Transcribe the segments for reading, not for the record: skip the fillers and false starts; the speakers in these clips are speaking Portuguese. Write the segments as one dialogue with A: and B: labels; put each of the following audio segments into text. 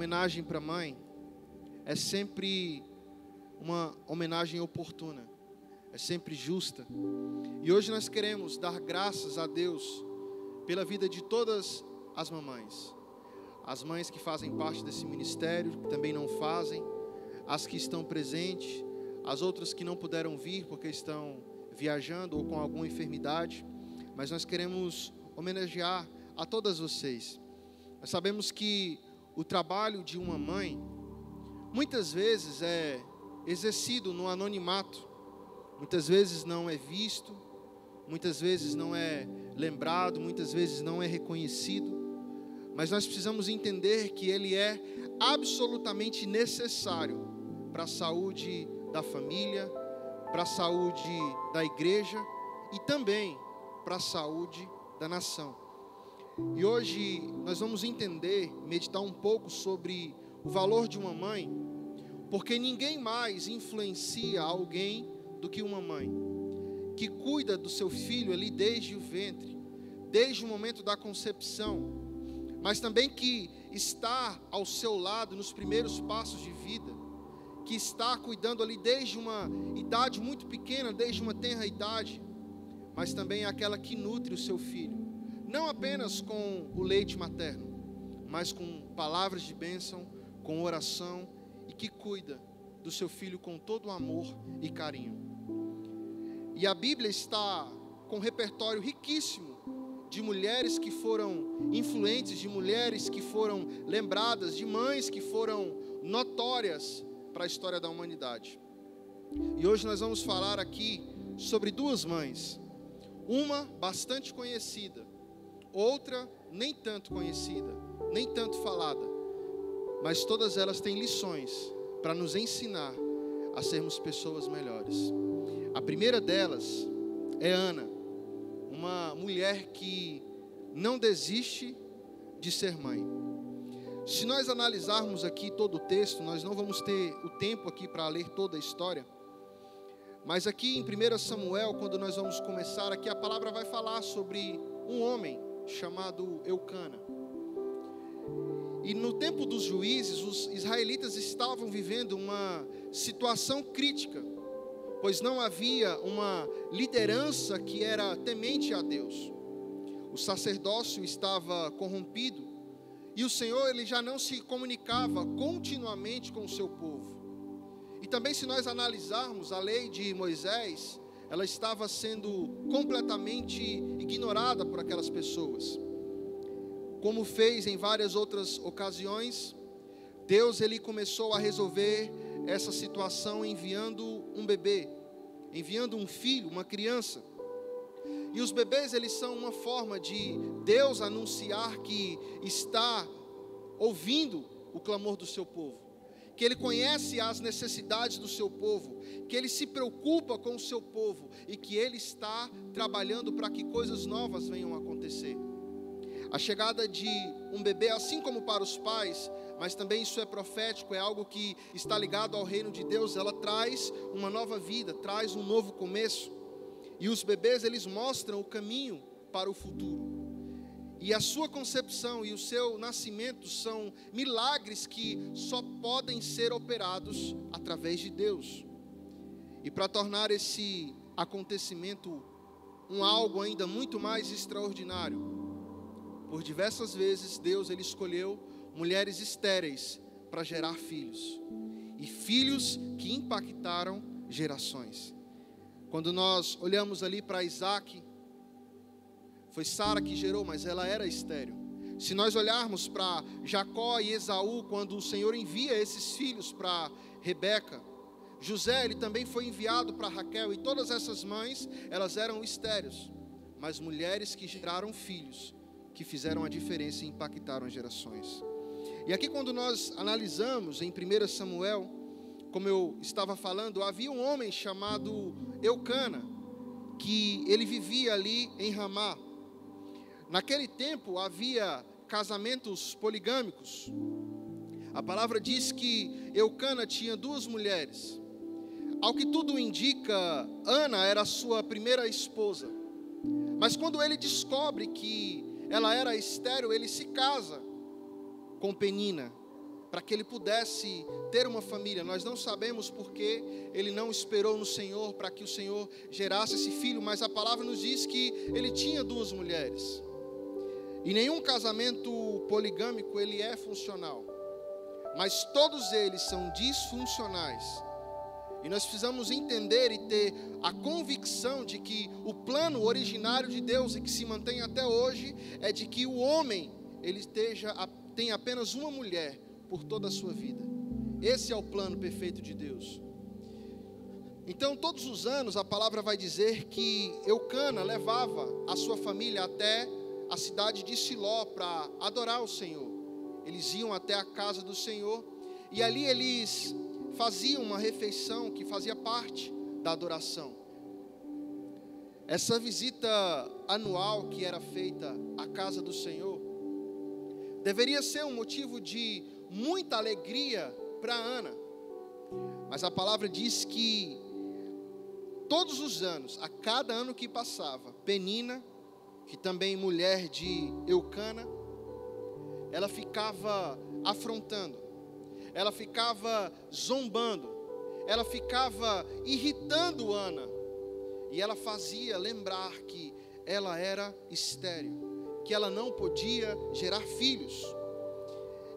A: homenagem para a mãe é sempre uma homenagem oportuna, é sempre justa. E hoje nós queremos dar graças a Deus pela vida de todas as mamães. As mães que fazem parte desse ministério, que também não fazem, as que estão presentes, as outras que não puderam vir porque estão viajando ou com alguma enfermidade. Mas nós queremos homenagear a todas vocês. Nós sabemos que o trabalho de uma mãe muitas vezes é exercido no anonimato, muitas vezes não é visto, muitas vezes não é lembrado, muitas vezes não é reconhecido, mas nós precisamos entender que ele é absolutamente necessário para a saúde da família, para a saúde da igreja e também para a saúde da nação. E hoje nós vamos entender, meditar um pouco sobre o valor de uma mãe, porque ninguém mais influencia alguém do que uma mãe, que cuida do seu filho ali desde o ventre, desde o momento da concepção, mas também que está ao seu lado nos primeiros passos de vida, que está cuidando ali desde uma idade muito pequena, desde uma tenra idade, mas também é aquela que nutre o seu filho, não apenas com o leite materno, mas com palavras de bênção, com oração, e que cuida do seu filho com todo o amor e carinho. E a Bíblia está com um repertório riquíssimo de mulheres que foram influentes, de mulheres que foram lembradas, de mães que foram notórias para a história da humanidade. E hoje nós vamos falar aqui sobre duas mães, uma bastante conhecida, outra nem tanto conhecida, nem tanto falada, mas todas elas têm lições para nos ensinar a sermos pessoas melhores. A primeira delas é Ana, uma mulher que não desiste de ser mãe. Se nós analisarmos aqui todo o texto, nós não vamos ter o tempo aqui para ler toda a história, mas aqui em 1 Samuel, quando nós vamos começar aqui, a palavra vai falar sobre um homem chamado Eucana. E no tempo dos juízes, os israelitas estavam vivendo uma situação crítica, pois não havia uma liderança que era temente a Deus. O sacerdócio estava corrompido e o Senhor ele já não se comunicava continuamente com o seu povo. E também, se nós analisarmos a lei de Moisés, ela estava sendo completamente ignorada por aquelas pessoas. Como fez em várias outras ocasiões, Deus ele começou a resolver essa situação enviando um bebê, enviando um filho, uma criança. E os bebês eles são uma forma de Deus anunciar que está ouvindo o clamor do seu povo, que Ele conhece as necessidades do seu povo, que Ele se preocupa com o seu povo e que Ele está trabalhando para que coisas novas venham a acontecer. A chegada de um bebê, assim como para os pais, mas também isso é profético, é algo que está ligado ao reino de Deus, ela traz uma nova vida, traz um novo começo. E os bebês, eles mostram o caminho para o futuro. E a sua concepção e o seu nascimento são milagres que só podem ser operados através de Deus. E para tornar esse acontecimento algo ainda muito mais extraordinário, por diversas vezes Deus ele escolheu mulheres estéreis para gerar filhos. E filhos que impactaram gerações. Quando nós olhamos ali para Isaac, foi Sara que gerou, mas ela era estéril. Se nós olharmos para Jacó e Esaú, quando o Senhor envia esses filhos para Rebeca, José ele também foi enviado para Raquel, e todas essas mães, elas eram estéreis, mas mulheres que geraram filhos, que fizeram a diferença e impactaram gerações. E aqui quando nós analisamos em 1 Samuel, como eu estava falando, havia um homem chamado Eucana, que ele vivia ali em Ramá. Naquele tempo havia casamentos poligâmicos. A palavra diz que Eucana tinha duas mulheres. Ao que tudo indica, Ana era a sua primeira esposa. Mas quando ele descobre que ela era estéril, ele se casa com Penina, para que ele pudesse ter uma família. Nós não sabemos porque ele não esperou no Senhor para que o Senhor gerasse esse filho, mas a palavra nos diz que ele tinha 2 mulheres. E nenhum casamento poligâmico ele é funcional, mas todos eles são disfuncionais. E nós precisamos entender e ter a convicção de que o plano originário de Deus e que se mantém até hoje é de que o homem ele tenha apenas uma mulher por toda a sua vida. Esse é o plano perfeito de Deus. Então, todos os anos a palavra vai dizer que Eucana levava a sua família até a cidade de Siló para adorar o Senhor. Eles iam até a casa do Senhor e ali eles faziam uma refeição que fazia parte da adoração. Essa visita anual que era feita à casa do Senhor deveria ser um motivo de muita alegria para Ana. Mas a palavra diz que todos os anos, a cada ano que passava, Penina, que também mulher de Eucana, ela ficava afrontando, ela ficava zombando, ela ficava irritando Ana, e ela fazia lembrar que ela era estéril, que ela não podia gerar filhos.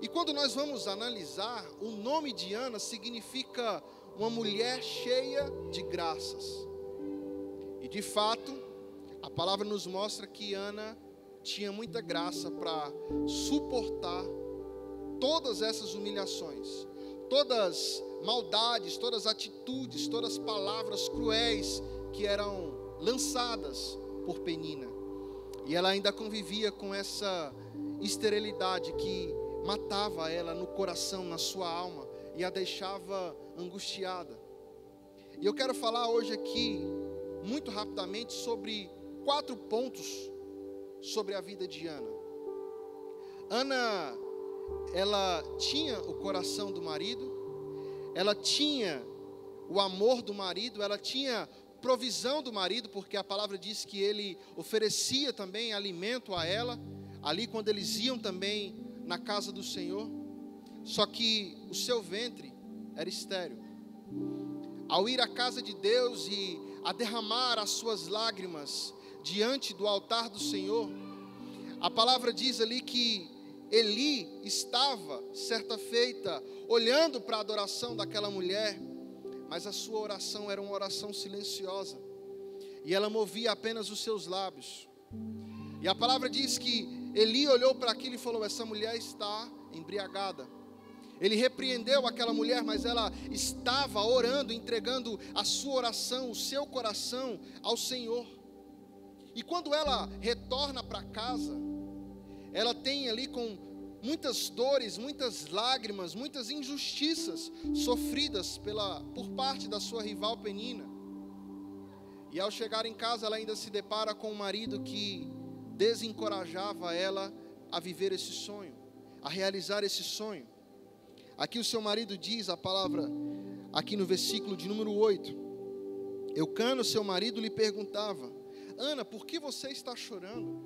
A: E quando nós vamos analisar, o nome de Ana significa uma mulher cheia de graças. E de fato, a palavra nos mostra que Ana tinha muita graça para suportar todas essas humilhações, todas maldades, todas atitudes, todas palavras cruéis que eram lançadas por Penina. E ela ainda convivia com essa esterilidade que matava ela no coração, na sua alma, e a deixava angustiada. E eu quero falar hoje aqui, muito rapidamente, sobre 4 pontos sobre a vida de Ana. Ana, ela tinha o coração do marido, ela tinha o amor do marido, ela tinha provisão do marido, porque a palavra diz que ele oferecia também alimento a ela, ali quando eles iam também na casa do Senhor, só que o seu ventre era estéril. Ao ir à casa de Deus e a derramar as suas lágrimas diante do altar do Senhor, a palavra diz ali que Eli estava, certa feita, olhando para a adoração daquela mulher, mas a sua oração era uma oração silenciosa, e ela movia apenas os seus lábios. E a palavra diz que Eli olhou para aquilo e falou: essa mulher está embriagada. Ele repreendeu aquela mulher, mas ela estava orando, entregando a sua oração, o seu coração ao Senhor. E quando ela retorna para casa, ela tem ali com muitas dores, muitas lágrimas, muitas injustiças sofridas por parte da sua rival Penina. E ao chegar em casa, ela ainda se depara com um marido que desencorajava ela a viver esse sonho, a realizar esse sonho. Aqui o seu marido diz, a palavra, aqui no versículo de número 8, Eucana, seu marido, lhe perguntava: Ana, por que você está chorando?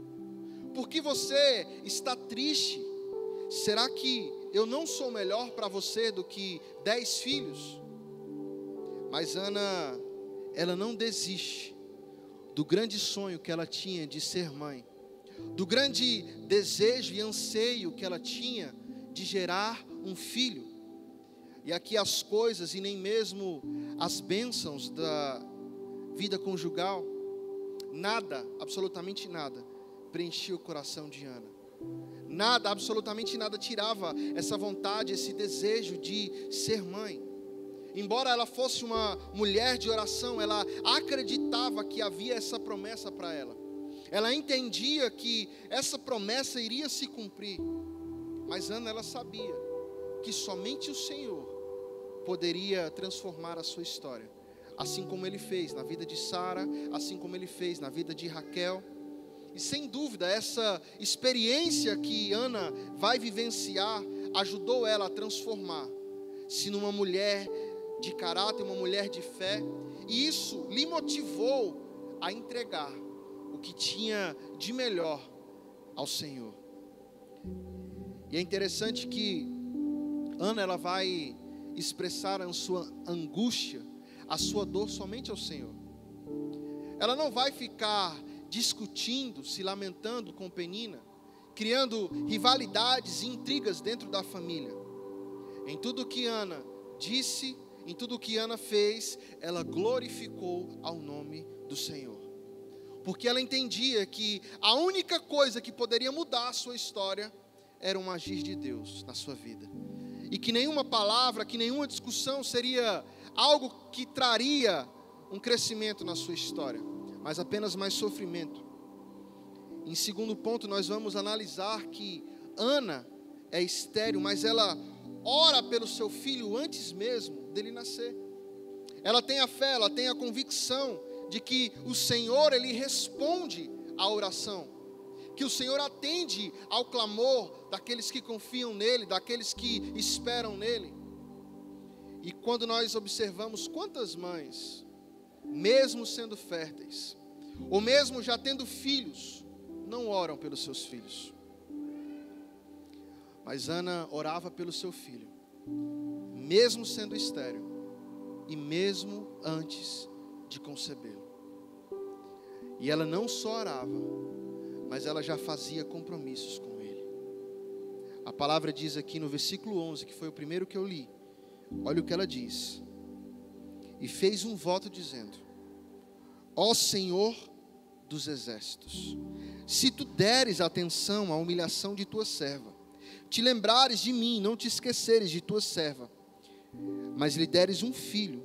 A: Por que você está triste? Será que eu não sou melhor para você do que 10 filhos? Mas Ana, ela não desiste do grande sonho que ela tinha de ser mãe, do grande desejo e anseio que ela tinha de gerar um filho. E aqui as coisas e nem mesmo as bênçãos da vida conjugal, nada, absolutamente nada, preenchia o coração de Ana. Nada, absolutamente nada tirava essa vontade, esse desejo de ser mãe. Embora ela fosse uma mulher de oração, ela acreditava que havia essa promessa para ela. Ela entendia que essa promessa iria se cumprir. Mas Ana, ela sabia que somente o Senhor poderia transformar a sua história. Assim como Ele fez na vida de Sara, assim como Ele fez na vida de Raquel. E sem dúvida, essa experiência que Ana vai vivenciar, ajudou ela a transformar-se numa mulher de caráter, uma mulher de fé. E isso lhe motivou a entregar o que tinha de melhor ao Senhor. E é interessante que Ana, ela vai expressar a sua angústia, a sua dor somente ao Senhor. Ela não vai ficar discutindo, se lamentando com Penina, criando rivalidades e intrigas dentro da família. Em tudo que Ana disse, em tudo que Ana fez, ela glorificou ao nome do Senhor. Porque ela entendia que a única coisa que poderia mudar a sua história era um agir de Deus na sua vida. E que nenhuma palavra, que nenhuma discussão seria algo que traria um crescimento na sua história, mas apenas mais sofrimento. Em segundo ponto, nós vamos analisar que Ana é estéril, mas ela ora pelo seu filho antes mesmo dele nascer. Ela tem a fé, ela tem a convicção de que o Senhor, Ele responde à oração, que o Senhor atende ao clamor daqueles que confiam nele, daqueles que esperam nele. E quando nós observamos quantas mães, mesmo sendo férteis, ou mesmo já tendo filhos, não oram pelos seus filhos. Mas Ana orava pelo seu filho, mesmo sendo estéril, e mesmo antes de concebê-lo. E ela não só orava, mas ela já fazia compromissos com ele. A palavra diz aqui no versículo 11, que foi o primeiro que eu li. Olha o que ela diz. E fez um voto dizendo: ó Senhor dos exércitos, se tu deres atenção à humilhação de tua serva, te lembrares de mim, não te esqueceres de tua serva, mas lhe deres um filho,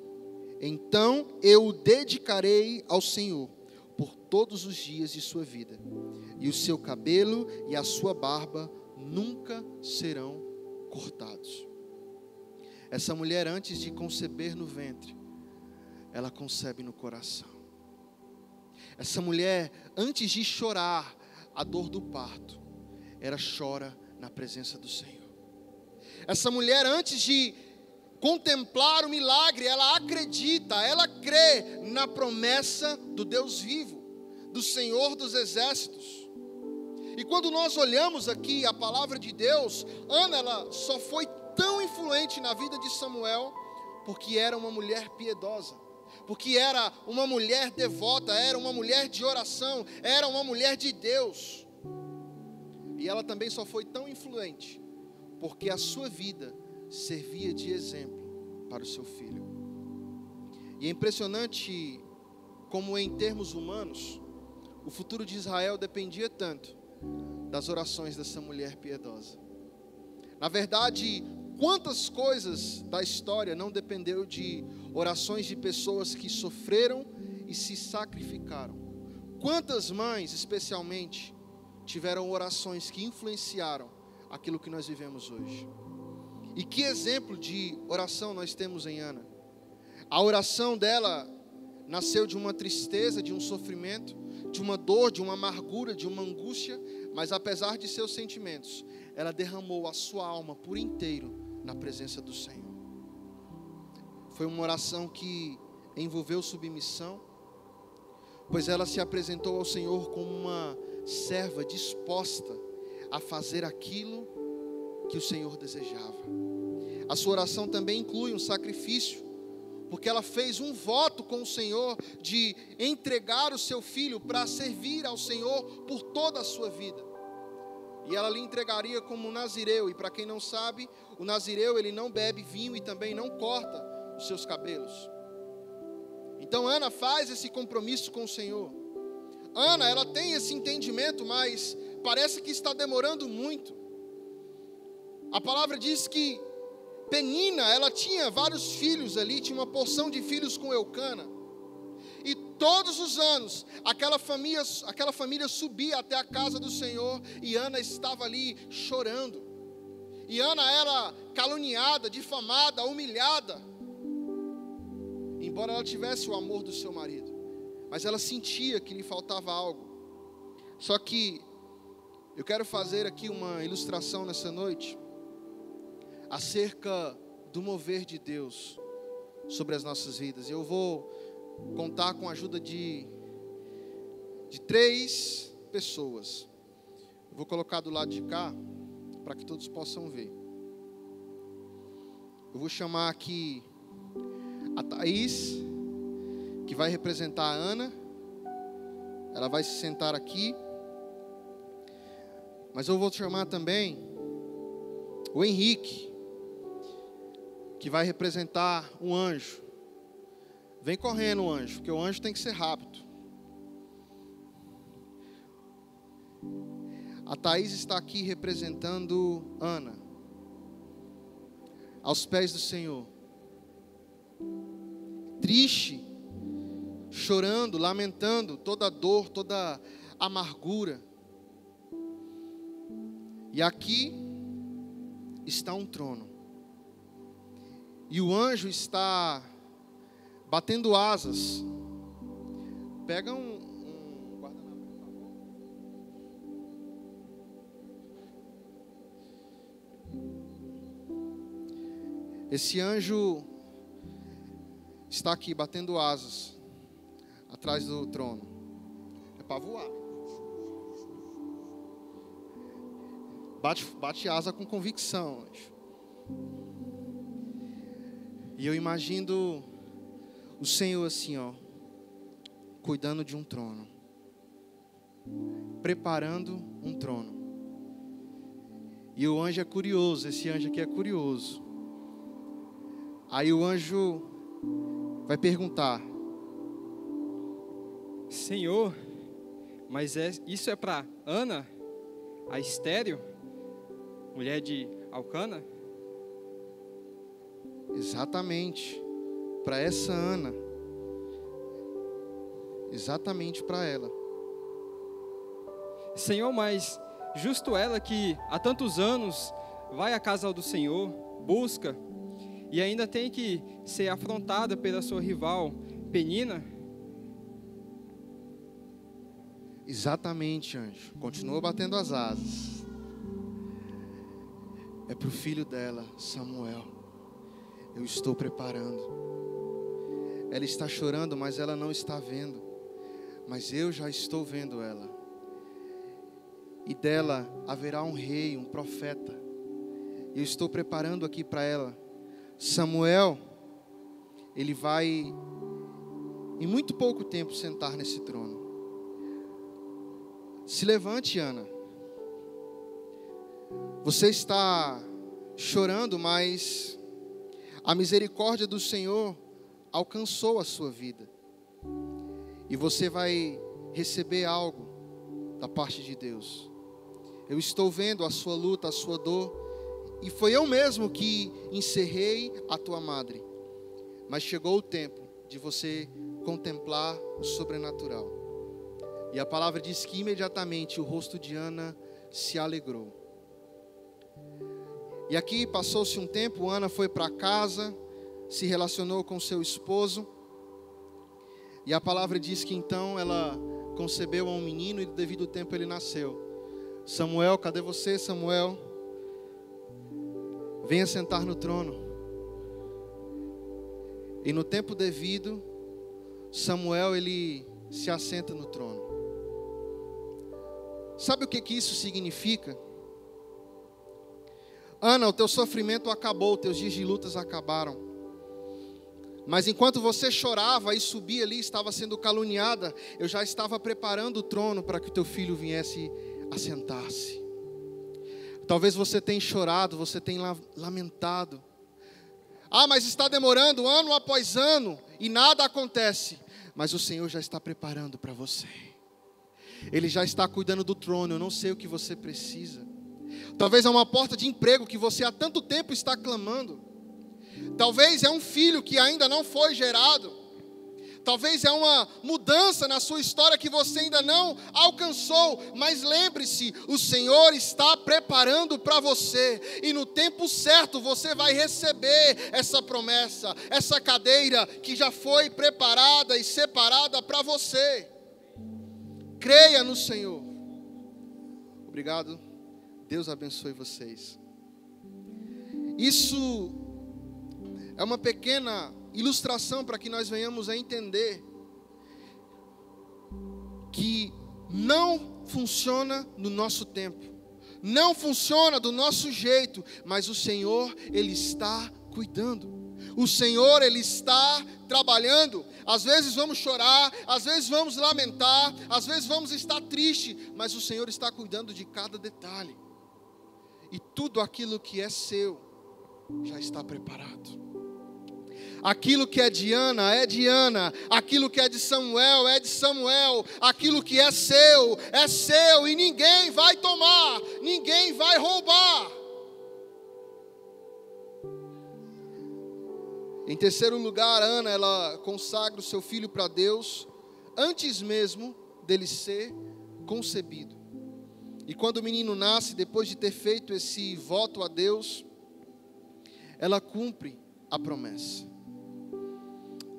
A: então eu o dedicarei ao Senhor por todos os dias de sua vida, e o seu cabelo e a sua barba nunca serão cortados. Essa mulher, antes de conceber no ventre, ela concebe no coração. Essa mulher, antes de chorar a dor do parto, ela chora na presença do Senhor. Essa mulher, antes de contemplar o milagre, ela acredita, ela crê na promessa do Deus vivo, do Senhor dos exércitos. E quando nós olhamos aqui a palavra de Deus, Ana, ela só foi tão influente na vida de Samuel porque era uma mulher piedosa, porque era uma mulher devota, era uma mulher de oração, era uma mulher de Deus. E ela também só foi tão influente porque a sua vida servia de exemplo para o seu filho. E é impressionante como, em termos humanos, o futuro de Israel dependia tanto das orações dessa mulher piedosa. Na verdade, quantas coisas da história não dependeu de orações de pessoas que sofreram e se sacrificaram? Quantas mães, especialmente, tiveram orações que influenciaram aquilo que nós vivemos hoje? E que exemplo de oração nós temos em Ana? A oração dela nasceu de uma tristeza, de um sofrimento, de uma dor, de uma amargura, de uma angústia, mas apesar de seus sentimentos, ela derramou a sua alma por inteiro na presença do Senhor. Foi uma oração que envolveu submissão, pois ela se apresentou ao Senhor como uma serva disposta a fazer aquilo que o Senhor desejava. A sua oração também inclui um sacrifício, porque ela fez um voto com o Senhor de entregar o seu filho para servir ao Senhor por toda a sua vida. E ela lhe entregaria como um nazireu. E para quem não sabe, o nazireu, ele não bebe vinho e também não corta os seus cabelos. Então Ana faz esse compromisso com o Senhor. Ana, ela tem esse entendimento, mas parece que está demorando muito. A palavra diz que Penina, ela tinha vários filhos ali, tinha uma porção de filhos com Eucana. E todos os anos, aquela família subia até a casa do Senhor, e Ana estava ali chorando. E Ana era caluniada, difamada, humilhada, embora ela tivesse o amor do seu marido, mas ela sentia que lhe faltava algo. Só que eu quero fazer aqui uma ilustração nessa noite acerca do mover de Deus sobre as nossas vidas. Eu vou contar com a ajuda de 3 pessoas. Eu vou colocar do lado de cá para que todos possam ver. eu vou chamar aqui a Thaís, que vai representar a Ana. Ela vai se sentar aqui. Mas eu vou chamar também o Henrique, que vai representar um anjo. Vem correndo o anjo, porque o anjo tem que ser rápido. A Thaís está aqui representando Ana, aos pés do Senhor, triste, chorando, lamentando toda a dor, toda a amargura. E aqui está um trono, e o anjo está batendo asas. Pega um guardanapo, por favor. Esse anjo está aqui batendo asas atrás do trono. É para voar. Bate asa com convicção, anjo. E eu imagino o Senhor assim, ó, cuidando de um trono, preparando um trono. E o anjo é curioso, esse anjo aqui é curioso. Aí o anjo vai perguntar:
B: Senhor, mas isso é para Ana, a estéril, mulher de Elcana?
A: Exatamente, para essa Ana, exatamente para ela.
B: Senhor, mas justo ela que há tantos anos vai à casa do Senhor, busca, e ainda tem que ser afrontada pela sua rival, Penina?
A: Exatamente, anjo. Continua batendo as asas. É para o filho dela, Samuel. Eu estou preparando. Ela está chorando, mas ela não está vendo. Mas eu já estou vendo ela. E dela haverá um rei, um profeta. Eu estou preparando aqui para ela. Samuel, ele vai em muito pouco tempo sentar nesse trono. Se levante, Ana. Você está chorando, mas a misericórdia do Senhor alcançou a sua vida. E você vai receber algo da parte de Deus. Eu estou vendo a sua luta, a sua dor. E foi eu mesmo que encerrei a tua madre. Mas chegou o tempo de você contemplar o sobrenatural. E a palavra diz que imediatamente o rosto de Ana se alegrou. E aqui passou-se um tempo, Ana foi para casa, se relacionou com seu esposo. E a palavra diz que então ela concebeu a um menino e devido ao tempo ele nasceu. Samuel, cadê você, Samuel? Venha sentar no trono. E no tempo devido, Samuel ele se assenta no trono. Sabe o que isso significa? Ana, o teu sofrimento acabou, teus dias de lutas acabaram. Mas enquanto você chorava e subia ali, estava sendo caluniada, eu já estava preparando o trono para que o teu filho viesse a sentar-se. Talvez você tenha chorado, você tenha lamentado. Ah, mas está demorando ano após ano e nada acontece. Mas o Senhor já está preparando para você. Ele já está cuidando do trono. Eu não sei o que você precisa. Talvez é uma porta de emprego que você há tanto tempo está clamando. Talvez é um filho que ainda não foi gerado. Talvez é uma mudança na sua história que você ainda não alcançou. Mas lembre-se, o Senhor está preparando para você. E no tempo certo você vai receber essa promessa. Essa cadeira que já foi preparada e separada para você. Creia no Senhor. Obrigado. Deus abençoe vocês. Isso é uma pequena ilustração para que nós venhamos a entender que não funciona no nosso tempo, não funciona do nosso jeito, mas o Senhor, Ele está cuidando. O Senhor, Ele está trabalhando. Às vezes vamos chorar, às vezes vamos lamentar, às vezes vamos estar triste, mas o Senhor está cuidando de cada detalhe. E tudo aquilo que é seu já está preparado. Aquilo que é de Ana, aquilo que é de Samuel, é de Samuel, aquilo que é seu, e ninguém vai tomar, ninguém vai roubar. Em terceiro lugar, Ana, ela consagra o seu filho para Deus, antes mesmo dele ser concebido. E quando o menino nasce, depois de ter feito esse voto a Deus, ela cumpre a promessa.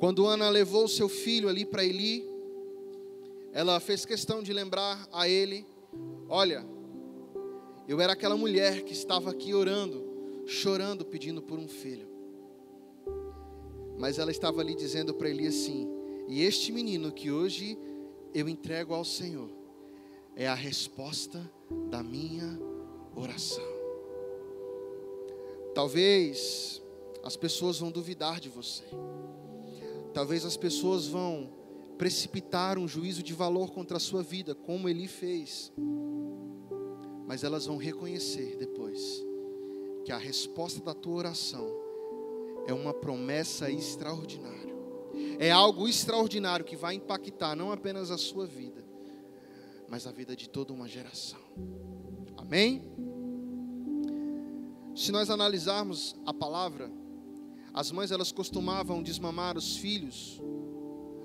A: Quando Ana levou o seu filho ali para Eli, ela fez questão de lembrar a ele: olha, eu era aquela mulher que estava aqui orando, chorando, pedindo por um filho. Mas ela estava ali dizendo para Eli assim: e este menino que hoje eu entrego ao Senhor, é a resposta da minha oração. Talvez as pessoas vão duvidar de você. Talvez as pessoas vão precipitar um juízo de valor contra a sua vida, como Eli fez. Mas elas vão reconhecer depois que a resposta da tua oração é uma promessa extraordinária. É algo extraordinário que vai impactar não apenas a sua vida, mas a vida de toda uma geração. Amém? Se nós analisarmos a palavra, as mães elas costumavam desmamar os filhos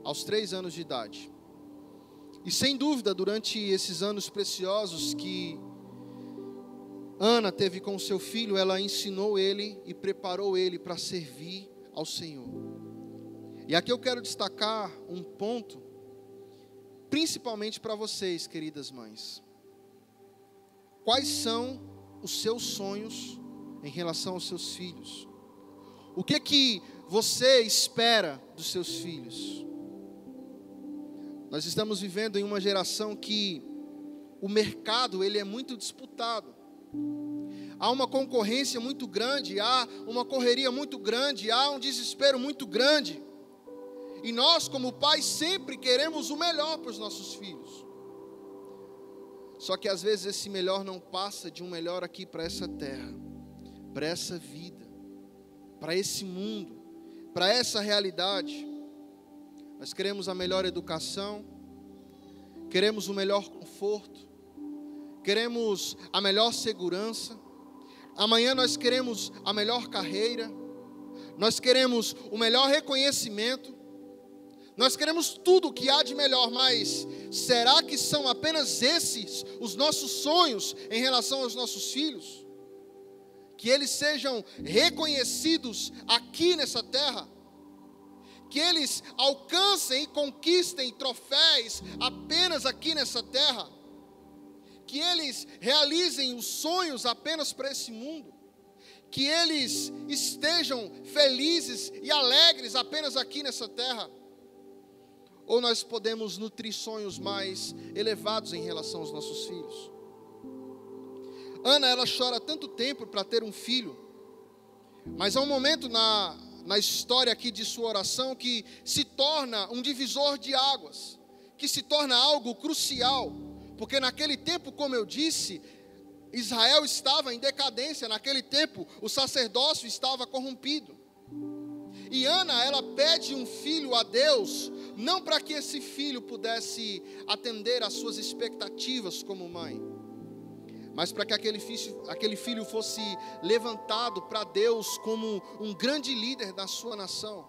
A: aos 3 anos de idade. E sem dúvida, durante esses anos preciosos que Ana teve com o seu filho, ela ensinou ele e preparou ele para servir ao Senhor. E aqui eu quero destacar um ponto, principalmente para vocês, queridas mães. Quais são os seus sonhos em relação aos seus filhos? O que você espera dos seus filhos? Nós estamos vivendo em uma geração que o mercado ele é muito disputado. Há uma concorrência muito grande, há uma correria muito grande, há um desespero muito grande. E nós, como pais, sempre queremos o melhor para os nossos filhos. Só que às vezes esse melhor não passa de um melhor aqui para essa terra, para essa vida, para esse mundo, para essa realidade. Nós queremos a melhor educação, queremos o melhor conforto, queremos a melhor segurança. Amanhã nós queremos a melhor carreira, nós queremos o melhor reconhecimento, nós queremos tudo o que há de melhor, mas será que são apenas esses os nossos sonhos em relação aos nossos filhos? Que eles sejam reconhecidos aqui nessa terra, que eles alcancem e conquistem troféus apenas aqui nessa terra, que eles realizem os sonhos apenas para esse mundo, que eles estejam felizes e alegres apenas aqui nessa terra. Ou nós podemos nutrir sonhos mais elevados em relação aos nossos filhos? Ana, ela chora tanto tempo para ter um filho, mas há um momento na história aqui de sua oração que se torna um divisor de águas, que se torna algo crucial, porque naquele tempo, como eu disse, Israel estava em decadência, naquele tempo o sacerdócio estava corrompido. E Ana, ela pede um filho a Deus, não para que esse filho pudesse atender às suas expectativas como mãe, mas para que aquele filho fosse levantado para Deus como um grande líder da sua nação,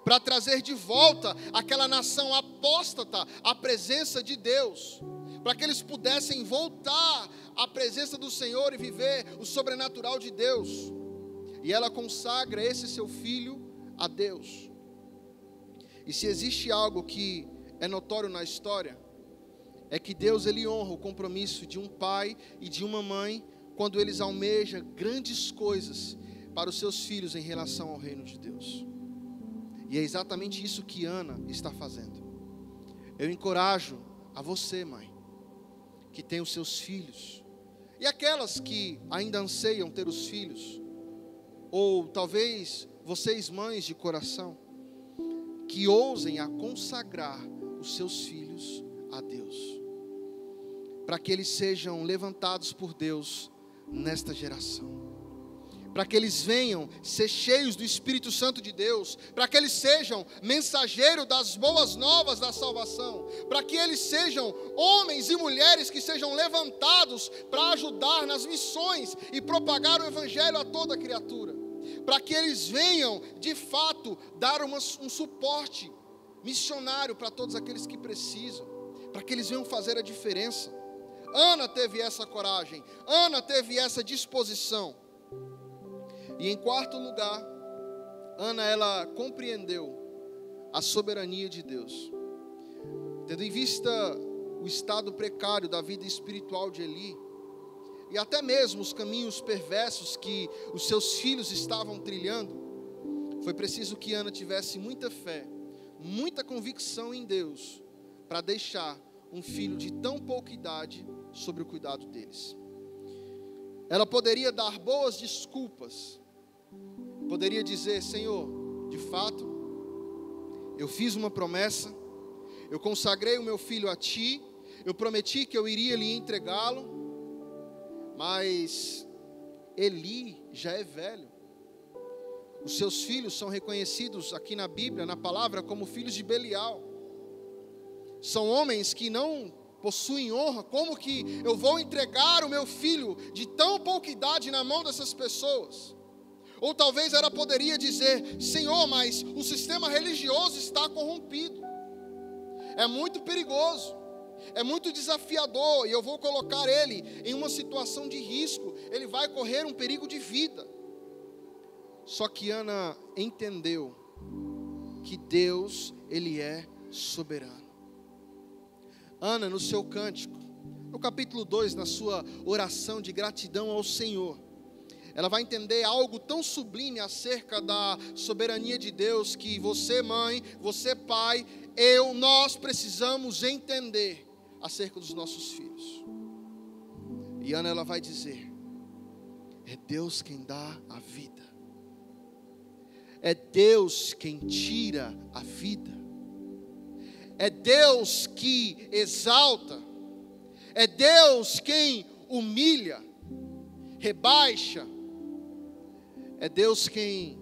A: para trazer de volta aquela nação apóstata à presença de Deus, para que eles pudessem voltar à presença do Senhor e viver o sobrenatural de Deus. E ela consagra esse seu filho a Deus. E se existe algo que é notório na história, é que Deus ele honra o compromisso de um pai e de uma mãe quando eles almejam grandes coisas para os seus filhos em relação ao reino de Deus. E é exatamente isso que Ana está fazendo. Eu encorajo a você, mãe, que tem os seus filhos, e aquelas que ainda anseiam ter os filhos, ou talvez vocês mães de coração, que ousem a consagrar os seus filhos a Deus, para que eles sejam levantados por Deus nesta geração, para que eles venham ser cheios do Espírito Santo de Deus, para que eles sejam mensageiros das boas novas da salvação, para que eles sejam homens e mulheres que sejam levantados para ajudar nas missões e propagar o Evangelho a toda criatura, para que eles venham de fato dar um suporte missionário para todos aqueles que precisam, para que eles venham fazer a diferença. Ana teve essa coragem, Ana teve essa disposição. E em quarto lugar, Ana, ela compreendeu a soberania de Deus. Tendo em vista o estado precário da vida espiritual de Eli, e até mesmo os caminhos perversos que os seus filhos estavam trilhando, foi preciso que Ana tivesse muita fé, muita convicção em Deus, para deixar um filho de tão pouca idade sobre o cuidado deles. Ela poderia dar boas desculpas, poderia dizer: Senhor, de fato, eu fiz uma promessa, eu consagrei o meu filho a Ti, eu prometi que eu iria lhe entregá-lo, mas Eli já é velho. Os seus filhos são reconhecidos aqui na Bíblia, na palavra, como filhos de Belial. São homens que não possuem honra. Como que eu vou entregar o meu filho de tão pouca idade na mão dessas pessoas? Ou talvez ela poderia dizer: Senhor, mas o sistema religioso está corrompido. É muito perigoso, é muito desafiador, e eu vou colocar ele em uma situação de risco. Ele vai correr um perigo de vida. Só que Ana entendeu que Deus, Ele é soberano. Ana, no seu cântico, no capítulo 2, na sua oração de gratidão ao Senhor, ela vai entender algo tão sublime acerca da soberania de Deus, que você, mãe, você, pai, nós precisamos entender acerca dos nossos filhos. E Ana, ela vai dizer: é Deus quem dá a vida, é Deus quem tira a vida, é Deus que exalta, é Deus quem humilha, rebaixa, é Deus quem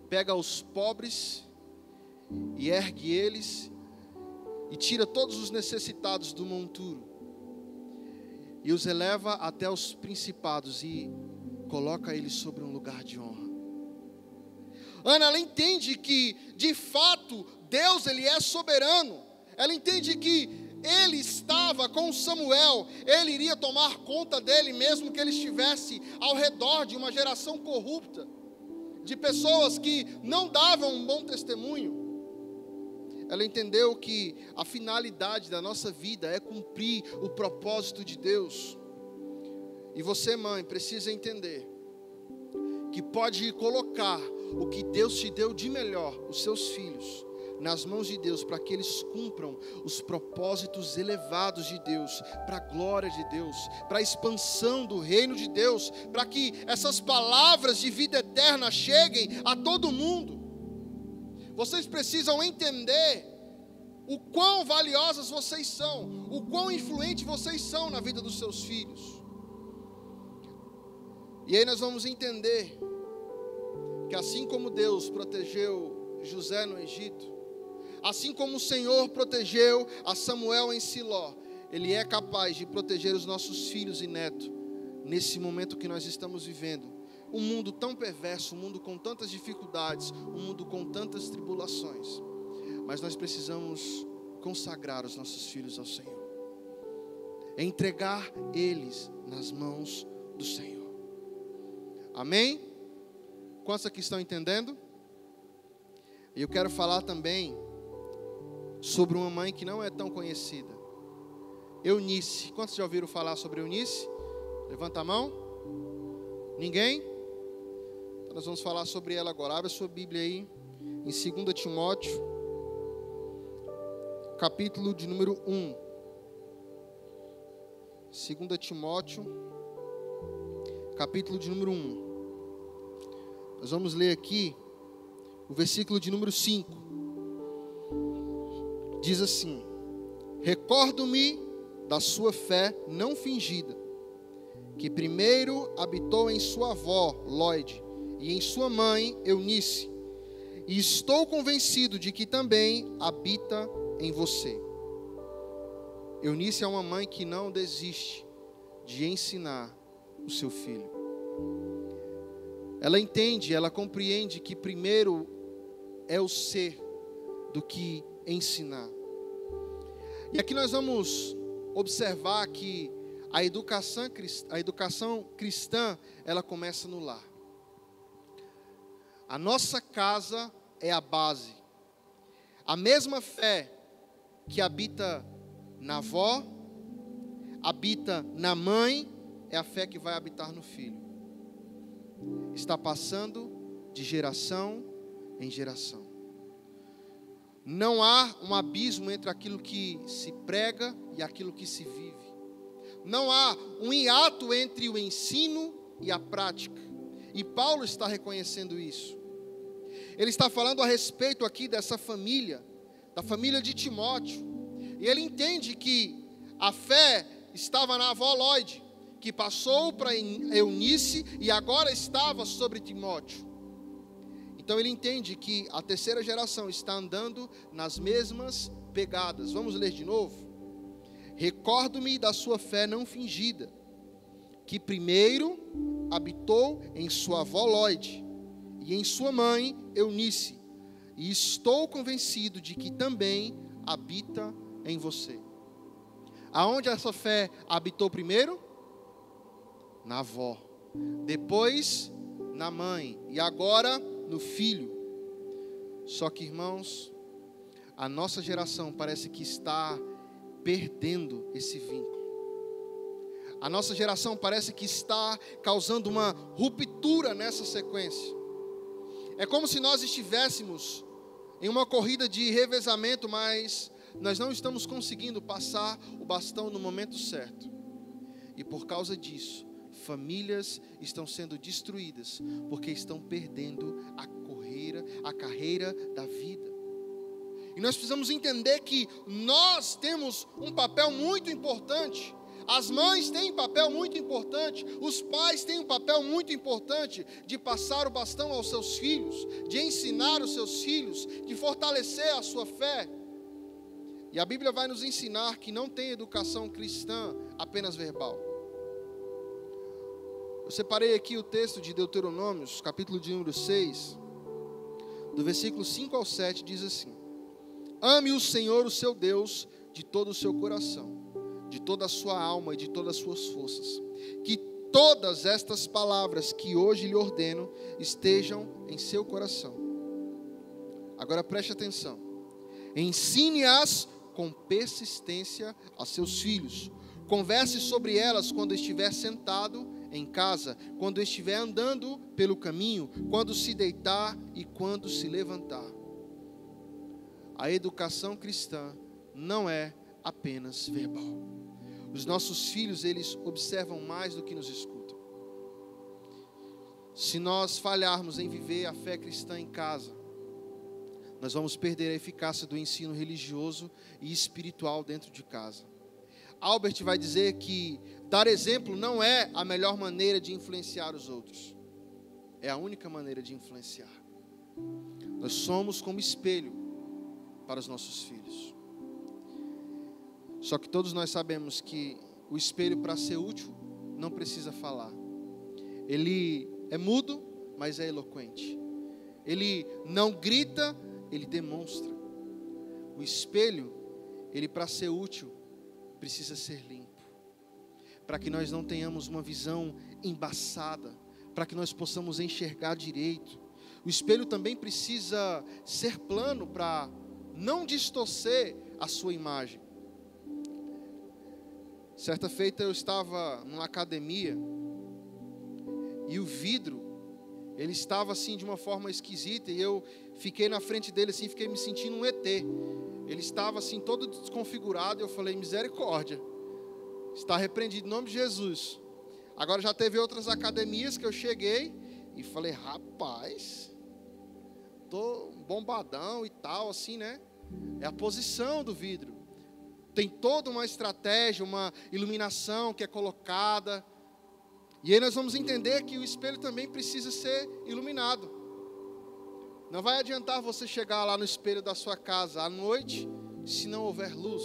A: pega os pobres e ergue eles e tira todos os necessitados do monturo e os eleva até os principados e coloca eles sobre um lugar de honra. Ana, ela entende que, de fato, Deus, Ele é soberano. Ela entende que Ele estava com Samuel, Ele iria tomar conta dele, mesmo que ele estivesse ao redor de uma geração corrupta, de pessoas que não davam um bom testemunho. Ela entendeu que a finalidade da nossa vida é cumprir o propósito de Deus. E você, mãe, precisa entender que pode colocar o que Deus te deu de melhor, os seus filhos, nas mãos de Deus, para que eles cumpram os propósitos elevados de Deus, para a glória de Deus, para a expansão do reino de Deus, para que essas palavras de vida eterna cheguem a todo mundo. Vocês precisam entender o quão valiosas vocês são, o quão influentes vocês são na vida dos seus filhos. E aí nós vamos entender que assim como Deus protegeu José no Egito, assim como o Senhor protegeu a Samuel em Siló, Ele é capaz de proteger os nossos filhos e netos, nesse momento que nós estamos vivendo. Um mundo tão perverso, um mundo com tantas dificuldades, um mundo com tantas tribulações. Mas nós precisamos consagrar os nossos filhos ao Senhor, entregar eles nas mãos do Senhor. Amém? Quantos aqui estão entendendo? E eu quero falar também sobre uma mãe que não é tão conhecida, Eunice. Quantos já ouviram falar sobre Eunice? Levanta a mão. Ninguém? Então nós vamos falar sobre ela agora. Abre a sua Bíblia aí, em 2 Timóteo, capítulo de número 1. 2 Timóteo, capítulo de número 1. Nós vamos ler aqui o versículo de número 5. Diz assim: recordo-me da sua fé não fingida, que primeiro habitou em sua avó, Lóide, e em sua mãe, Eunice, e estou convencido de que também habita em você. Eunice é uma mãe que não desiste de ensinar o seu filho. Ela entende, ela compreende que primeiro é o ser do que ensinar. E aqui nós vamos observar que a educação cristã, ela começa no lar. A nossa casa é a base. A mesma fé que habita na avó, habita na mãe, é a fé que vai habitar no filho. Está passando de geração em geração. Não há um abismo entre aquilo que se prega e aquilo que se vive. Não há um hiato entre o ensino e a prática. E Paulo está reconhecendo isso. Ele está falando a respeito aqui dessa família, da família de Timóteo. E ele entende que a fé estava na avó Lóide, que passou para Eunice e agora estava sobre Timóteo. Então ele entende que a terceira geração está andando nas mesmas pegadas. Vamos ler de novo? Recordo-me da sua fé não fingida, que primeiro habitou em sua avó Lóide e em sua mãe Eunice, e estou convencido de que também habita em você. Aonde essa fé habitou primeiro? Na avó, depois na mãe e agora no filho. Só que, irmãos, a nossa geração parece que está perdendo esse vínculo. A nossa geração parece que está causando uma ruptura nessa sequência. É como se nós estivéssemos em uma corrida de revezamento, mas nós não estamos conseguindo passar o bastão no momento certo. E por causa disso, famílias estão sendo destruídas, porque estão perdendo a carreira da vida. E nós precisamos entender que nós temos um papel muito importante. As mães têm um papel muito importante, os pais têm um papel muito importante de passar o bastão aos seus filhos, de ensinar os seus filhos, de fortalecer a sua fé. E a Bíblia vai nos ensinar que não tem educação cristã apenas verbal. Eu separei aqui o texto de Deuteronômios, capítulo de número 6, do versículo 5 ao 7, diz assim: ame o Senhor, o seu Deus, de todo o seu coração, de toda a sua alma e de todas as suas forças. Que todas estas palavras que hoje lhe ordeno estejam em seu coração. Agora preste atenção. Ensine-as com persistência a seus filhos. Converse sobre elas quando estiver sentado em casa, quando estiver andando pelo caminho, quando se deitar e quando se levantar. A educação cristã não é apenas verbal. Os nossos filhos, eles observam mais do que nos escutam. Se nós falharmos em viver a fé cristã em casa, nós vamos perder a eficácia do ensino religioso e espiritual dentro de casa. Albert vai dizer que dar exemplo não é a melhor maneira de influenciar os outros. É a única maneira de influenciar. Nós somos como espelho para os nossos filhos. Só que todos nós sabemos que o espelho, para ser útil, não precisa falar. Ele é mudo, mas é eloquente. Ele não grita, ele demonstra. O espelho, ele, para ser útil, precisa ser limpo. Para que nós não tenhamos uma visão embaçada, para que nós possamos enxergar direito. O espelho também precisa ser plano para não distorcer a sua imagem. Certa feita eu estava numa academia e o vidro, ele estava assim de uma forma esquisita e eu fiquei na frente dele assim, fiquei me sentindo um ET. Ele estava assim todo desconfigurado e eu falei, misericórdia, está repreendido em nome de Jesus. Agora já teve outras academias que eu cheguei, E falei, rapaz, tô bombadão e tal, assim, né? É a posição do vidro. Tem toda uma estratégia, uma iluminação que é colocada. E aí nós vamos entender que o espelho também precisa ser iluminado. Não vai adiantar você chegar lá no espelho da sua casa à noite, se não houver luz.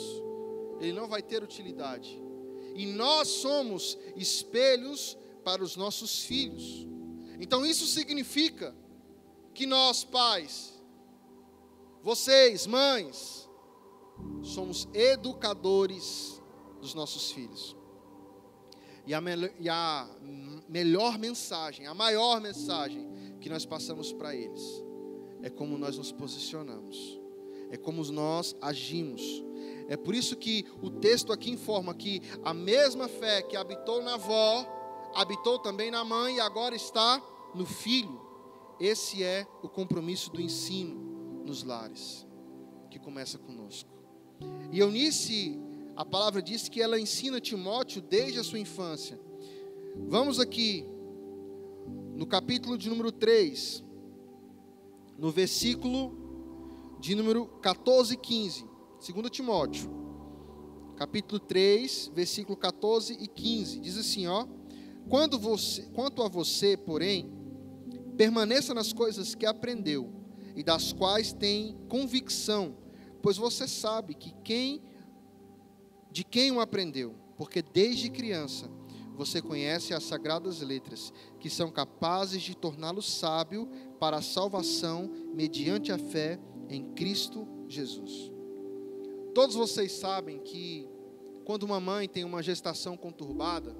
A: Ele não vai ter utilidade. E nós somos espelhos para os nossos filhos. Então isso significa que nós, pais, vocês, mães, somos educadores dos nossos filhos. E a melhor mensagem, a maior mensagem que nós passamos para eles é como nós nos posicionamos, é como nós agimos. É por isso que o texto aqui informa que a mesma fé que habitou na avó, habitou também na mãe e agora está no filho. Esse é o compromisso do ensino nos lares, que começa conosco. E Eunice, a palavra diz que ela ensina Timóteo desde a sua infância. Vamos aqui, no capítulo de número 3, no versículo de número 14 e 15. 2 Timóteo, capítulo 3, versículo 14 e 15. Diz assim, ó: quanto a você, porém, permaneça nas coisas que aprendeu e das quais tem convicção, pois você sabe de quem o aprendeu, porque desde criança você conhece as sagradas letras, que são capazes de torná-lo sábio para a salvação mediante a fé em Cristo Jesus. Todos vocês sabem que quando uma mãe tem uma gestação conturbada,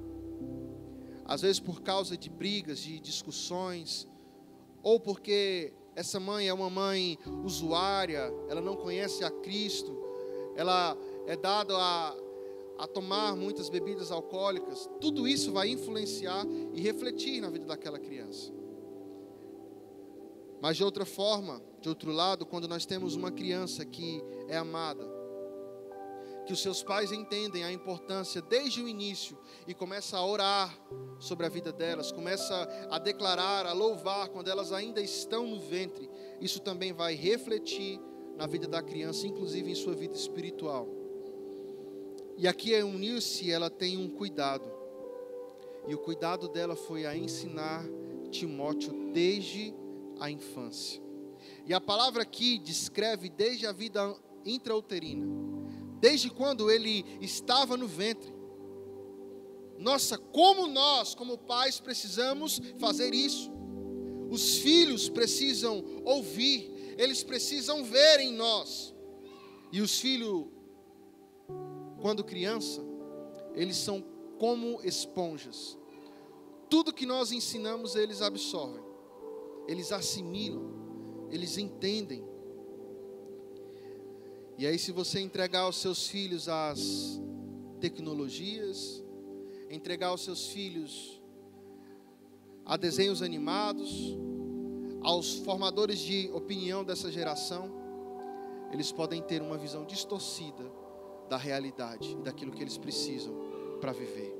A: às vezes por causa de brigas, de discussões, ou porque essa mãe é uma mãe usuária, ela não conhece a Cristo, ela é dada a tomar muitas bebidas alcoólicas, tudo isso vai influenciar e refletir na vida daquela criança. Mas de outra forma, de outro lado, quando nós temos uma criança que é amada, que os seus pais entendem a importância desde o início e começa a orar sobre a vida delas, começa a declarar, a louvar quando elas ainda estão no ventre, isso também vai refletir na vida da criança, inclusive em sua vida espiritual. E aqui a Eunice, ela tem um cuidado, e o cuidado dela foi a ensinar Timóteo desde a infância. E a palavra aqui descreve desde a vida intrauterina, desde quando ele estava no ventre. Nossa, como nós, como pais, precisamos fazer isso. Os filhos precisam ouvir, eles precisam ver em nós. E os filhos, quando criança, eles são como esponjas. Tudo que nós ensinamos, eles absorvem, eles assimilam, eles entendem. E aí, se você entregar os seus filhos às tecnologias, entregar os seus filhos a desenhos animados, aos formadores de opinião dessa geração, eles podem ter uma visão distorcida da realidade e daquilo que eles precisam para viver.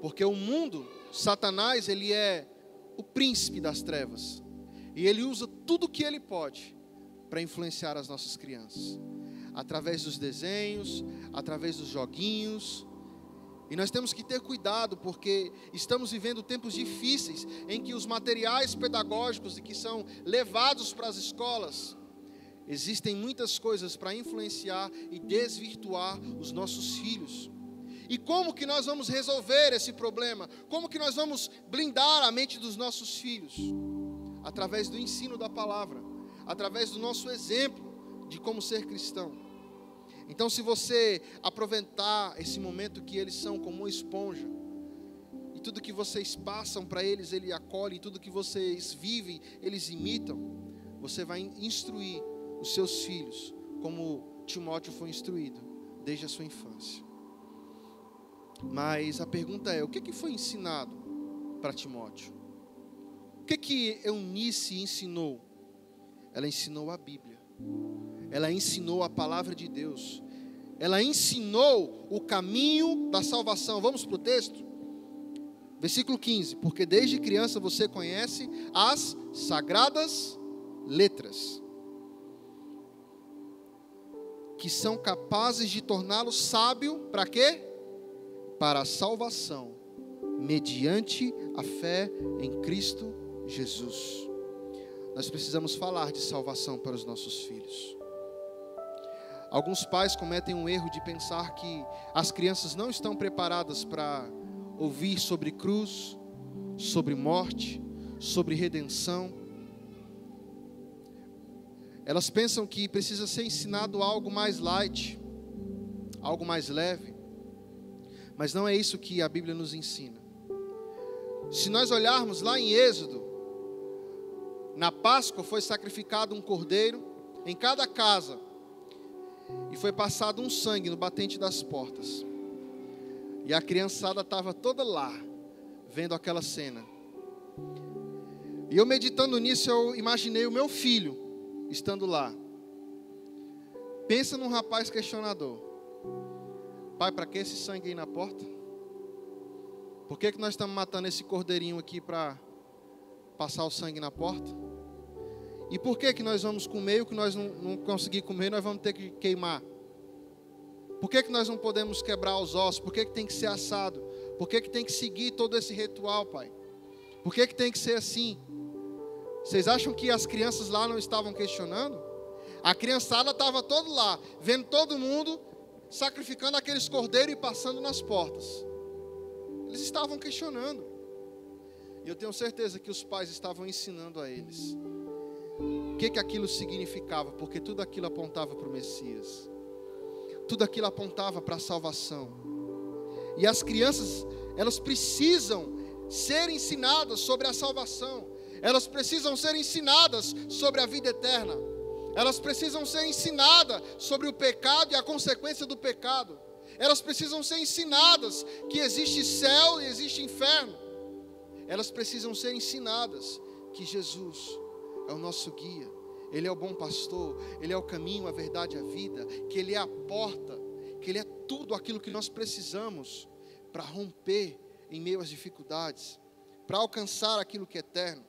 A: Porque o mundo, Satanás, ele é o príncipe das trevas, e ele usa tudo o que ele pode para influenciar as nossas crianças, através dos desenhos, através dos joguinhos. E nós temos que ter cuidado, porque estamos vivendo tempos difíceis, em que os materiais pedagógicos que são levados para as escolas, existem muitas coisas para influenciar e desvirtuar os nossos filhos. E como que nós vamos resolver esse problema? Como que nós vamos blindar a mente dos nossos filhos? Através do ensino da palavra, através do nosso exemplo de como ser cristão. Então, se você aproveitar esse momento que eles são como uma esponja, e tudo que vocês passam para eles, ele acolhe, e tudo que vocês vivem, eles imitam, você vai instruir os seus filhos, como Timóteo foi instruído, desde a sua infância. Mas a pergunta é, o que foi ensinado para Timóteo? O que Eunice ensinou? Ela ensinou a Bíblia, ela ensinou a palavra de Deus, ela ensinou o caminho da salvação. Vamos para o texto? Versículo 15. Porque desde criança você conhece as sagradas letras, que são capazes de torná-lo sábio, para quê? Para a salvação, mediante a fé em Cristo Jesus. Nós precisamos falar de salvação para os nossos filhos. Alguns pais cometem um erro de pensar que as crianças não estão preparadas para ouvir sobre cruz, sobre morte, sobre redenção. Elas pensam que precisa ser ensinado algo mais light, algo mais leve. Mas não é isso que a Bíblia nos ensina. Se nós olharmos lá em Êxodo, na Páscoa foi sacrificado um cordeiro em cada casa, e foi passado um sangue no batente das portas. E a criançada estava toda lá, vendo aquela cena. E eu meditando nisso, eu imaginei o meu filho estando lá. Pensa num rapaz questionador. Pai, para que esse sangue aí na porta? Por que nós estamos matando esse cordeirinho aqui para passar o sangue na porta? E por que nós vamos comer o que nós não conseguimos comer, nós vamos ter que queimar? Por que nós não podemos quebrar os ossos? Por que tem que ser assado? Por que tem que seguir todo esse ritual, Pai? Por que tem que ser assim? Vocês acham que as crianças lá não estavam questionando? A criançada estava toda lá, vendo todo mundo sacrificando aqueles cordeiros e passando nas portas. Eles estavam questionando. E eu tenho certeza que os pais estavam ensinando a eles o que aquilo significava, porque tudo aquilo apontava para o Messias. Tudo aquilo apontava para a salvação. E as crianças, elas precisam ser ensinadas sobre a salvação. Elas precisam ser ensinadas sobre a vida eterna. Elas precisam ser ensinadas sobre o pecado e a consequência do pecado. Elas precisam ser ensinadas que existe céu e existe inferno. Elas precisam ser ensinadas que Jesus é o nosso guia. Ele é o bom pastor, Ele é o caminho, a verdade e a vida, que Ele é a porta, que Ele é tudo aquilo que nós precisamos para romper em meio às dificuldades, para alcançar aquilo que é eterno.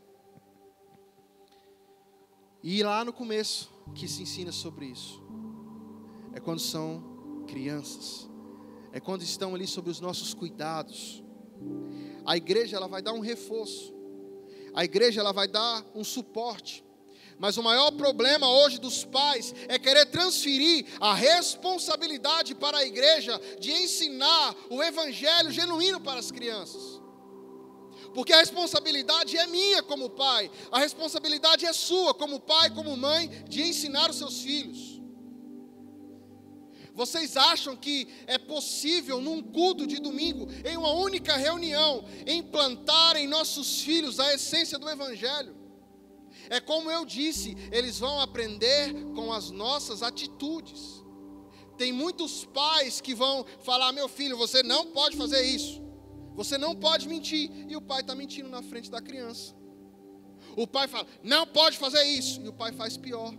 A: E lá no começo que se ensina sobre isso, é quando são crianças, é quando estão ali sob os nossos cuidados. A igreja, ela vai dar um reforço, a igreja, ela vai dar um suporte. Mas o maior problema hoje dos pais é querer transferir a responsabilidade para a igreja de ensinar o evangelho genuíno para as crianças. Porque a responsabilidade é minha como pai, a responsabilidade é sua como pai, como mãe, de ensinar os seus filhos. Vocês acham que é possível num culto de domingo, em uma única reunião, implantar em nossos filhos a essência do evangelho? É como eu disse, eles vão aprender com as nossas atitudes. Tem muitos pais que vão falar: meu filho, você não pode fazer isso, você não pode mentir, e o pai está mentindo na frente da criança. O pai fala: não pode fazer isso, e o pai faz pior.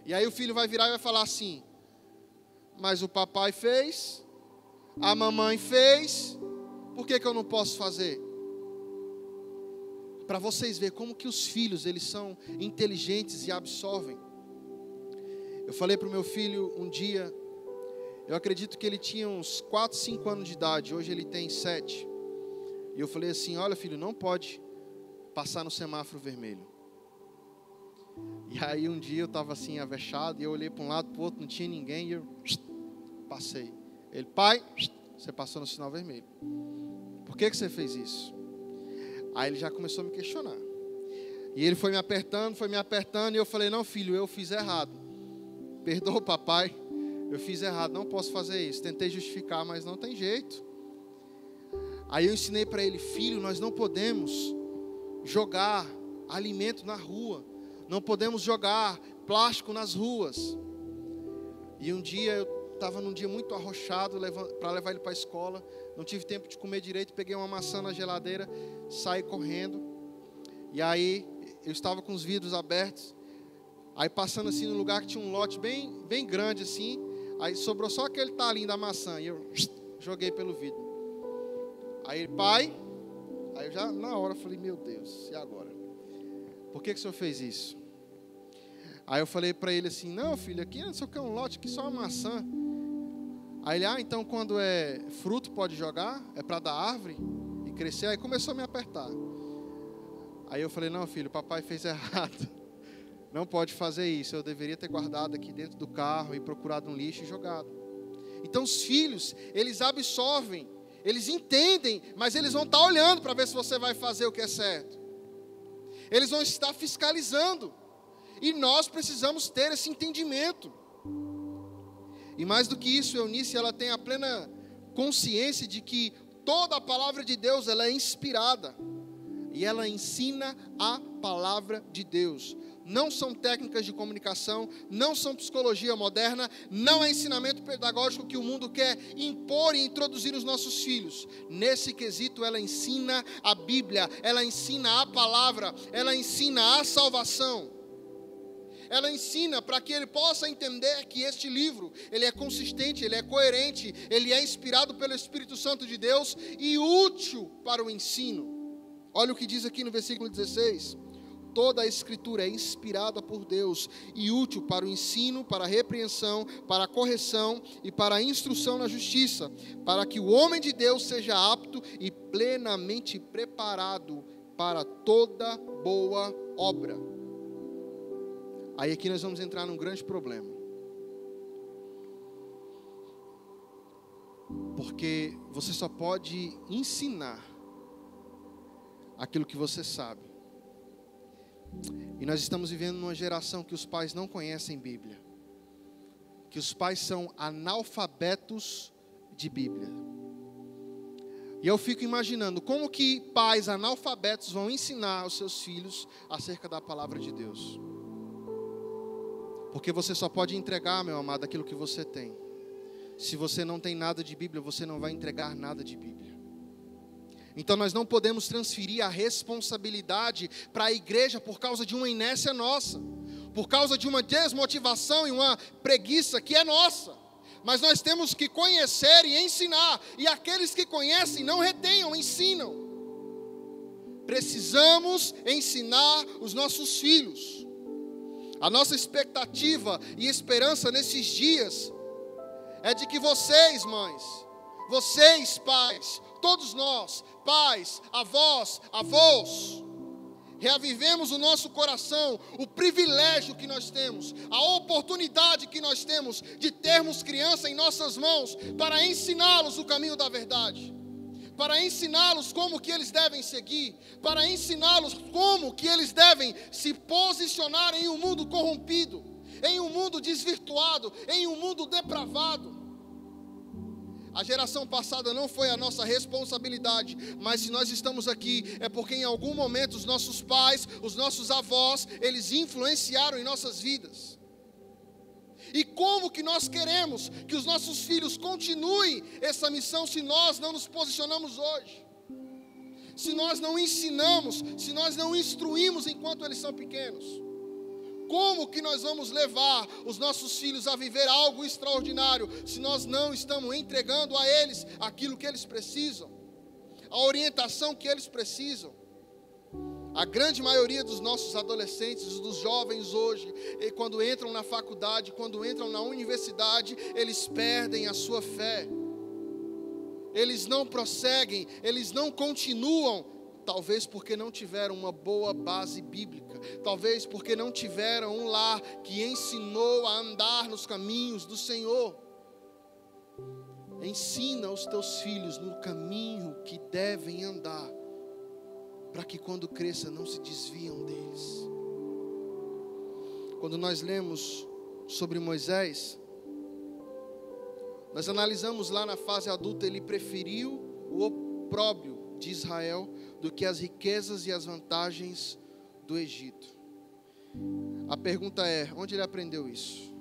A: E aí o filho vai virar e vai falar assim: mas o papai fez, a mamãe fez, por que eu não posso fazer? Para vocês verem como que os filhos, eles são inteligentes e absorvem. Eu falei para o meu filho um dia, eu acredito que ele tinha uns 4, 5 anos de idade, hoje ele tem 7. E eu falei assim: olha filho, não pode passar no semáforo vermelho. E aí um dia eu estava assim avexado, e eu olhei para um lado, para o outro, não tinha ninguém, e eu passei. Ele: pai, você passou no sinal vermelho. Por que você fez isso? Aí ele já começou a me questionar. E ele foi me apertando, e eu falei: não filho, eu fiz errado. Perdoa papai, eu fiz errado, não posso fazer isso. Tentei justificar, mas não tem jeito. Aí eu ensinei para ele: filho, nós não podemos jogar alimento na rua. Não podemos jogar plástico nas ruas. E um dia eu estava num dia muito arrochado para levar ele para a escola. Não tive tempo de comer direito. Peguei uma maçã na geladeira, saí correndo. E aí eu estava com os vidros abertos. Aí passando assim no lugar que tinha um lote bem, bem grande assim. Aí sobrou só aquele talinho da maçã. E eu joguei pelo vidro. Aí ele, pai, aí eu já na hora falei, meu Deus, e agora? Por que o senhor fez isso? Aí eu falei para ele assim, não filho, aqui não sei o que é um lote, aqui só uma maçã. Aí ele, então quando é fruto pode jogar? É para dar árvore e crescer? Aí começou a me apertar. Aí eu falei, não filho, papai fez errado. Não pode fazer isso, eu deveria ter guardado aqui dentro do carro e procurado um lixo e jogado. Então os filhos, eles absorvem, eles entendem, mas eles vão estar olhando para ver se você vai fazer o que é certo. Eles vão estar fiscalizando. E nós precisamos ter esse entendimento. E mais do que isso, Eunice, ela tem a plena consciência de que toda a palavra de Deus, ela é inspirada. E ela ensina a palavra de Deus. Não são técnicas de comunicação, não são psicologia moderna, não é ensinamento pedagógico que o mundo quer impor e introduzir nos nossos filhos. Nesse quesito, ela ensina a Bíblia, ela ensina a palavra, ela ensina a salvação. Ela ensina para que ele possa entender que este livro, ele é consistente, ele é coerente, ele é inspirado pelo Espírito Santo de Deus e útil para o ensino. Olha o que diz aqui no versículo 16. Toda a Escritura é inspirada por Deus e útil para o ensino, para a repreensão, para a correção e para a instrução na justiça, para que o homem de Deus seja apto e plenamente preparado para toda boa obra. Aí aqui nós vamos entrar num grande problema. Porque você só pode ensinar aquilo que você sabe. E nós estamos vivendo numa geração que os pais não conhecem Bíblia. Que os pais são analfabetos de Bíblia. E eu fico imaginando como que pais analfabetos vão ensinar os seus filhos acerca da palavra de Deus. Porque você só pode entregar, meu amado, aquilo que você tem. Se você não tem nada de Bíblia, você não vai entregar nada de Bíblia. Então nós não podemos transferir a responsabilidade para a igreja por causa de uma inércia nossa, por causa de uma desmotivação e uma preguiça que é nossa. Mas nós temos que conhecer e ensinar, e aqueles que conhecem não retenham, ensinam. Precisamos ensinar os nossos filhos. A nossa expectativa e esperança nesses dias é de que vocês, mães, vocês, pais, todos nós, pais, avós, reavivemos o nosso coração, o privilégio que nós temos, a oportunidade que nós temos de termos criança em nossas mãos para ensiná-los o caminho da verdade, para ensiná-los como que eles devem seguir, para ensiná-los como que eles devem se posicionar em um mundo corrompido, em um mundo desvirtuado, em um mundo depravado. A geração passada não foi a nossa responsabilidade, mas se nós estamos aqui, é porque em algum momento os nossos pais, os nossos avós, eles influenciaram em nossas vidas. E como que nós queremos que os nossos filhos continuem essa missão se nós não nos posicionamos hoje? Se nós não ensinamos, se nós não instruímos enquanto eles são pequenos? Como que nós vamos levar os nossos filhos a viver algo extraordinário se nós não estamos entregando a eles aquilo que eles precisam, a orientação que eles precisam? A grande maioria dos nossos adolescentes, dos jovens hoje, quando entram na faculdade, quando entram na universidade, eles perdem a sua fé. Eles não prosseguem, eles não continuam, talvez porque não tiveram uma boa base bíblica, talvez porque não tiveram um lar que ensinou a andar nos caminhos do Senhor. Ensina os teus filhos no caminho que devem andar, para que quando cresça não se desviam deles. Quando nós lemos sobre Moisés, nós analisamos lá na fase adulta, ele preferiu o opróbrio de Israel do que as riquezas e as vantagens do Egito. A pergunta é, onde ele aprendeu isso?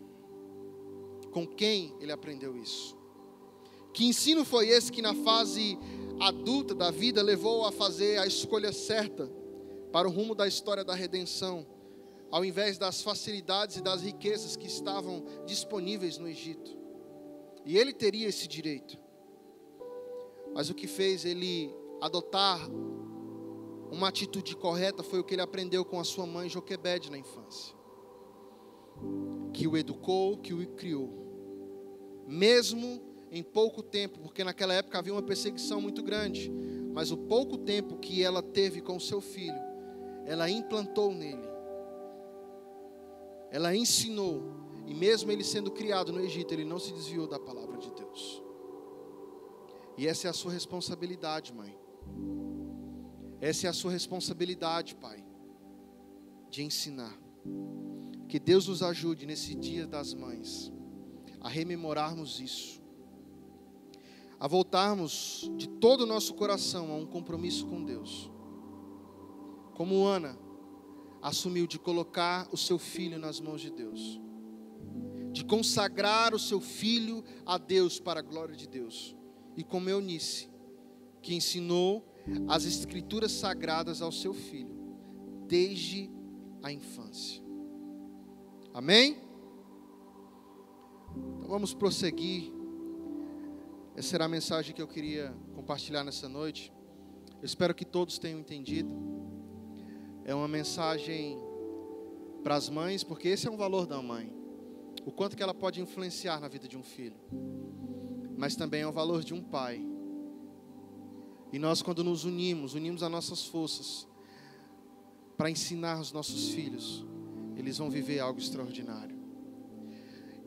A: Com quem ele aprendeu isso? Que ensino foi esse que na fase adulta da vida levou a fazer a escolha certa para o rumo da história da redenção, ao invés das facilidades e das riquezas que estavam disponíveis no Egito? E ele teria esse direito. Mas o que fez ele adotar uma atitude correta foi o que ele aprendeu com a sua mãe Joquebede na infância, que o educou, que o criou, mesmo em pouco tempo, porque naquela época havia uma perseguição muito grande, mas o pouco tempo que ela teve com o seu filho, ela implantou nele, ela ensinou, e mesmo ele sendo criado no Egito, ele não se desviou da palavra de Deus. E essa é a sua responsabilidade, mãe. Essa é a sua responsabilidade, pai, de ensinar. Que Deus nos ajude nesse dia das mães a rememorarmos isso, a voltarmos de todo o nosso coração a um compromisso com Deus. Como Ana assumiu de colocar o seu filho nas mãos de Deus, de consagrar o seu filho a Deus para a glória de Deus. E como Eunice, que ensinou as escrituras sagradas ao seu filho, desde a infância. Amém? Então vamos prosseguir. Essa era a mensagem que eu queria compartilhar nessa noite. Eu espero que todos tenham entendido. É uma mensagem para as mães, porque esse é um valor da mãe. O quanto que ela pode influenciar na vida de um filho. Mas também é o valor de um pai. E nós, quando nos unimos as nossas forças para ensinar os nossos filhos, eles vão viver algo extraordinário.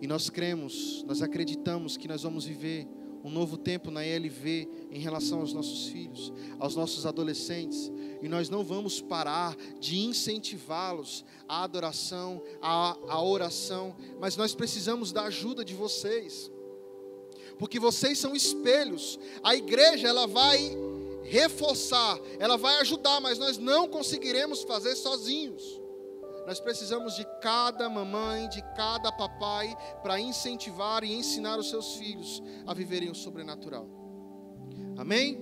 A: E nós cremos, nós acreditamos que nós vamos viver um novo tempo na ELV em relação aos nossos filhos, aos nossos adolescentes. E nós não vamos parar de incentivá-los à adoração, à oração. Mas nós precisamos da ajuda de vocês. Porque vocês são espelhos. A igreja, ela vai reforçar, ela vai ajudar, mas nós não conseguiremos fazer sozinhos. Nós precisamos de cada mamãe, de cada papai, para incentivar e ensinar os seus filhos a viverem o sobrenatural. Amém?